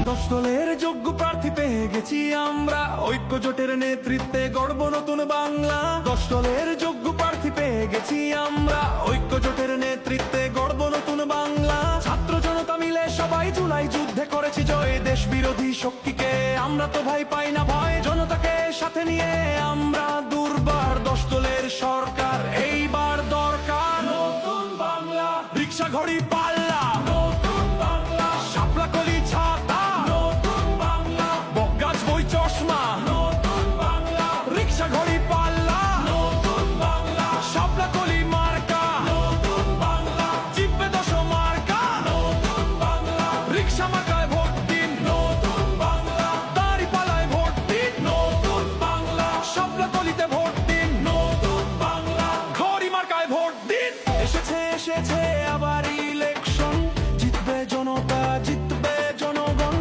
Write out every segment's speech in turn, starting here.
10 দলের যোগ্য প্রার্থী পেয়ে গেছি আমরা, ঐক্য জোটের নেতৃত্বে গড়ব নতুন বাংলা। 10 দলের যোগ্য প্রার্থী পেয়ে গেছি আমরা, ঐক্য জোটের নেতৃত্বে গড়ব নতুন বাংলা। ছাত্র জনতা মিলে সবাই জুলাই যুদ্ধে করেছি জয়, দেশ বিরোধী শক্তিকে আমরা তো ভাই পাই না ভয়। জনতাকে সাথে নিয়ে আমরা দুর্বার, 10 দলের সরকার এইবার দরকার। নতুন বাংলা, রিক্সা ঘড়ি পাল্লা, নতুন বাংলা, শাপলা কলি ছাতা, নতুন বাংলা, বকগাছ বই চশমা, নতুন বাংলা, রিক্সা ঘড়ি পাল্লা, নতুন বাংলা, শাপলা কলি মার্কা, নতুন বাংলা, জিতবে 10 মার্কা, নতুন বাংলা, রিক্সা মার্কায় ভোট দিন, নতুন বাংলা, দাঁড়িপাল্লায় ভোট দিন, নতুন বাংলা, শাপলা কলিতে ভোট দিন, নতুন বাংলা, ঘড়ি মার্কায় ভোট দিন। এসেছে আবার ইলেকশন, জিতবে জনতা, জিতবে জনগণ,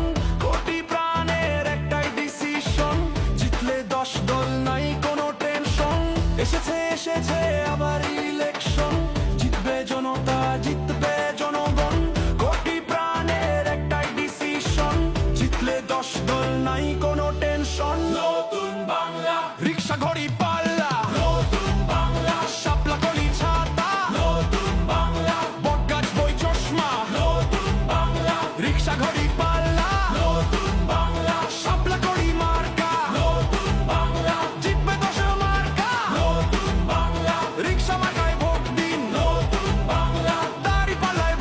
কোটি প্রাণের একটাই ডিসিশন, জিতলে 10 দল নাই কোনো টেনশন। এসেছে আবার ইলেকশন, জিতবে জনতা, জিতবে জনগণ, কোটি প্রাণের একটাই ডিসিশন, জিতলে 10 দল নাই কোনো টেনশন। নতুন বাংলা, রিক্সা ঘড়ি পা